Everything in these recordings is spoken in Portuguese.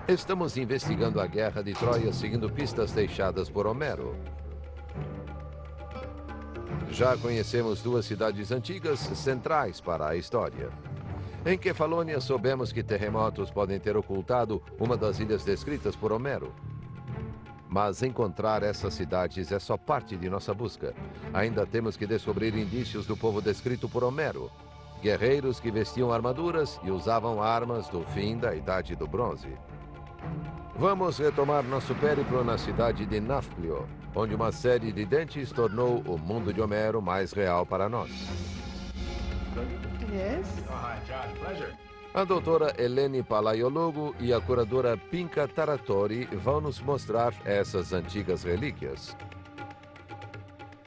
Estamos investigando a Guerra de Troia seguindo pistas deixadas por Homero. Já conhecemos duas cidades antigas centrais para a história. Em Kefalônia, soubemos que terremotos podem ter ocultado uma das ilhas descritas por Homero. Mas encontrar essas cidades é só parte de nossa busca. Ainda temos que descobrir indícios do povo descrito por Homero. Guerreiros que vestiam armaduras e usavam armas do fim da Idade do Bronze. Vamos retomar nosso périplo na cidade de Nafplio, onde uma série de dentes tornou o mundo de Homero mais real para nós. Yes. Oh, hi, Josh. Pleasure. A doutora Eleni Palaiologo e a curadora Pinka Taratori vão nos mostrar essas antigas relíquias.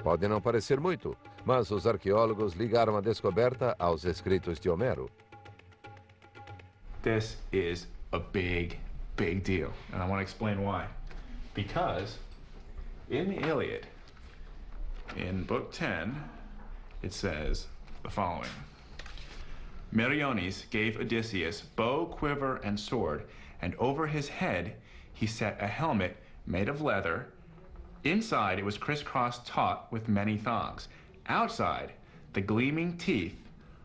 Pode não parecer muito, mas os arqueólogos ligaram a descoberta aos escritos de Homero. This is a big deal, and I want to explain why. Because in the Iliad, in Book 10, it says the following. Meriones gave Odysseus bow, quiver, and sword, and over his head he set a helmet made of leather. Inside it was crisscrossed taut with many thongs. Outside, the gleaming teeth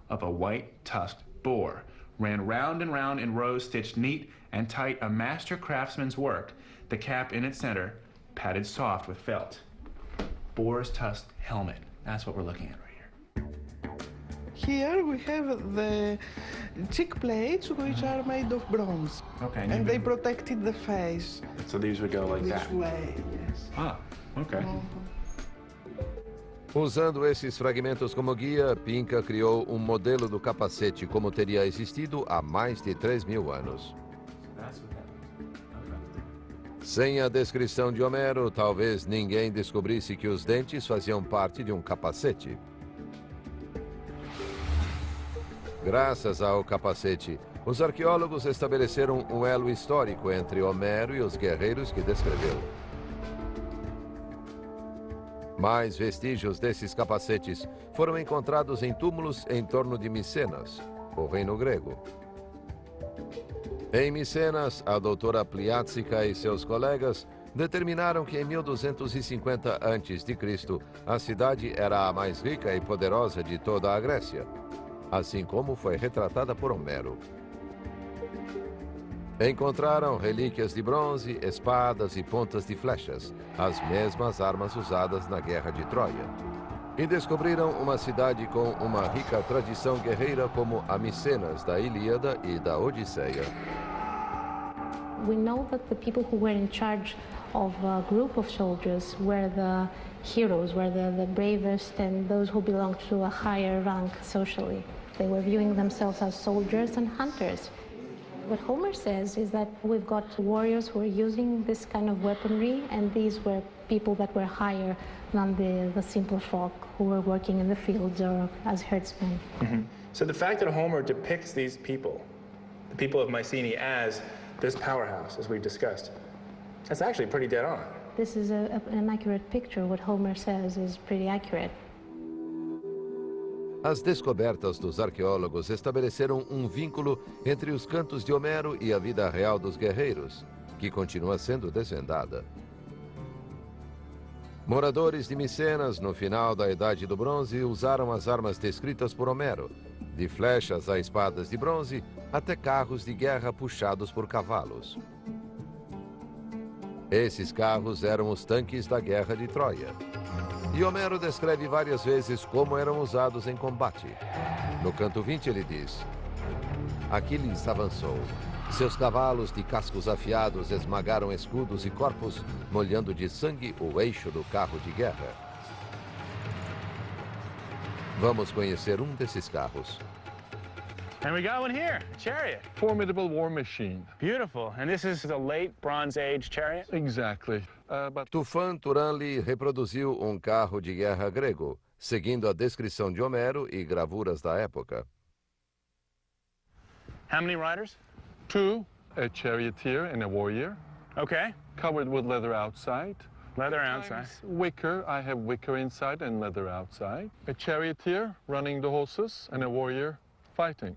of a white-tusked boar ran round and round in rows stitched neat and tight, a master craftsman's work, the cap in its center, padded soft with felt. Boar's tusked helmet. That's what we're looking at right here. Here we have the cheek plates, which are made of bronze. Okay. And they protected the face. So these would go like This that. way, yes. Ah, okay. Usando esses fragmentos como guia, Pinka criou um modelo do capacete como teria existido há mais de 3.000 anos. That's what that is. Okay. Sem a descrição de Homero, talvez ninguém descobrisse que os dentes faziam parte de um capacete. Graças ao capacete, os arqueólogos estabeleceram um elo histórico entre Homero e os guerreiros que descreveu. Mais vestígios desses capacetes foram encontrados em túmulos em torno de Micenas, o reino grego. Em Micenas, a doutora Pliátsica e seus colegas determinaram que em 1250 a.C., a cidade era a mais rica e poderosa de toda a Grécia, assim como foi retratada por Homero. Encontraram relíquias de bronze, espadas e pontas de flechas, as mesmas armas usadas na Guerra de Troia. E descobriram uma cidade com uma rica tradição guerreira como a Micenas da Ilíada e da Odisseia. We know that the people who were in charge of a group of soldiers were the heroes, were the bravest and those who belonged to a higher rank socially. They were viewing themselves as soldiers and hunters. What Homer says is that we've got warriors who are using this kind of weaponry, and these were people that were higher than the simple folk who were working in the fields or as herdsmen. Mm-hmm. So the fact that Homer depicts these people, the people of Mycenae, as this powerhouse, as we've discussed, that's actually pretty dead on. This is an accurate picture. What Homer says is pretty accurate. As descobertas dos arqueólogos estabeleceram um vínculo entre os cantos de Homero e a vida real dos guerreiros, que continua sendo desvendada. Moradores de Micenas, no final da Idade do Bronze, usaram as armas descritas por Homero, de flechas a espadas de bronze até carros de guerra puxados por cavalos. Esses carros eram os tanques da Guerra de Troia. E Homero descreve várias vezes como eram usados em combate. No canto 20 ele diz: Aquiles avançou. Seus cavalos de cascos afiados esmagaram escudos e corpos, molhando de sangue o eixo do carro de guerra. Vamos conhecer um desses carros. And we got one here, a chariot. Formidable war machine. Beautiful. And this is a late Bronze Age chariot? Exactly. Tufan Turanli reproduziu um carro de guerra grego, seguindo a descrição de Homero e gravuras da época. How many riders? 2, a charioteer and a warrior. Okay. Covered with leather outside. Leather outside. Wicker, I have wicker inside and leather outside. A charioteer running the horses and a warrior fighting.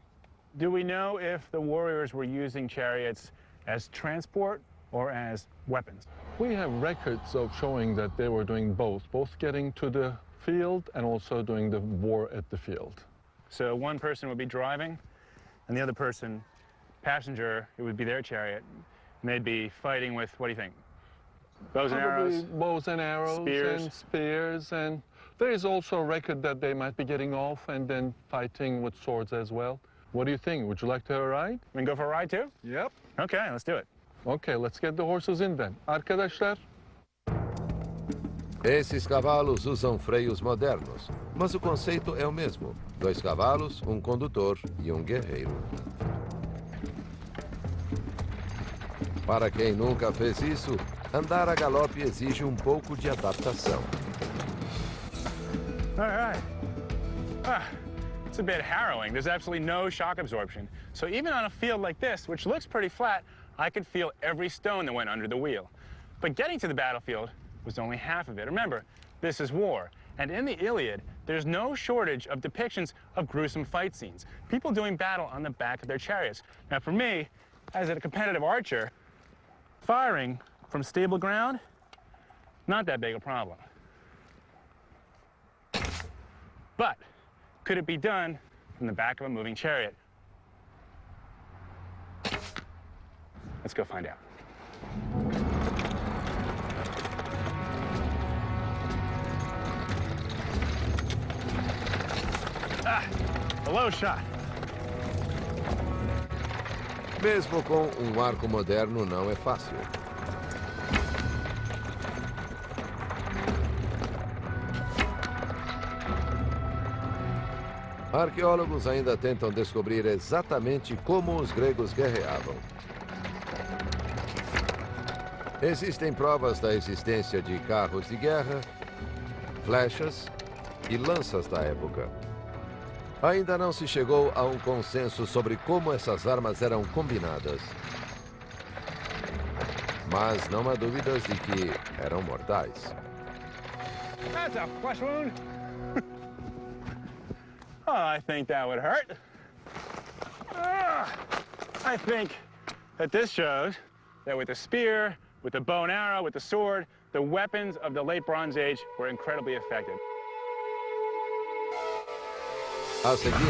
Do we know if the warriors were using chariots as transport or as weapons? We have records of showing that they were doing both getting to the field and also doing the war at the field. So one person would be driving, and the other person, passenger, it would be their chariot, and they'd be fighting with, what do you think? Bows and Probably arrows? bows and arrows Spears. and spears, and there is also a record that they might be getting off and then fighting with swords as well. What do you think? Would you like to have a ride? We can go for a ride too? Yep. Okay, let's do it. Okay, let's get the horses in then. Arkadaşlar, Esses cavalos usam freios modernos, mas o conceito é o mesmo: 2 cavalos, um condutor e um guerreiro. Para quem nunca fez isso, andar a galope exige um pouco de adaptação. All right. It's a bit harrowing. There's absolutely no shock absorption. So even on a field like this, which looks pretty flat, I could feel every stone that went under the wheel. But getting to the battlefield was only half of it. Remember, this is war. And in the Iliad, there's no shortage of depictions of gruesome fight scenes. People doing battle on the back of their chariots. Now for me, as a competitive archer, firing from stable ground, not that big a problem. But could it be done from the back of a moving chariot? Let's go find out. A low shot. Mesmo com um arco moderno, não é fácil. Arqueólogos ainda tentam descobrir exatamente como os gregos guerreavam. Existem provas da existência de carros de guerra, flechas e lanças da época. Ainda não se chegou a um consenso sobre como essas armas eram combinadas. Mas não há dúvidas de que eram mortais. That's a flesh wound. Oh, I think that would hurt. I think that this shows that with the spear, with the bow and arrow, with the sword, the weapons of the late Bronze Age were incredibly effective. A seguir,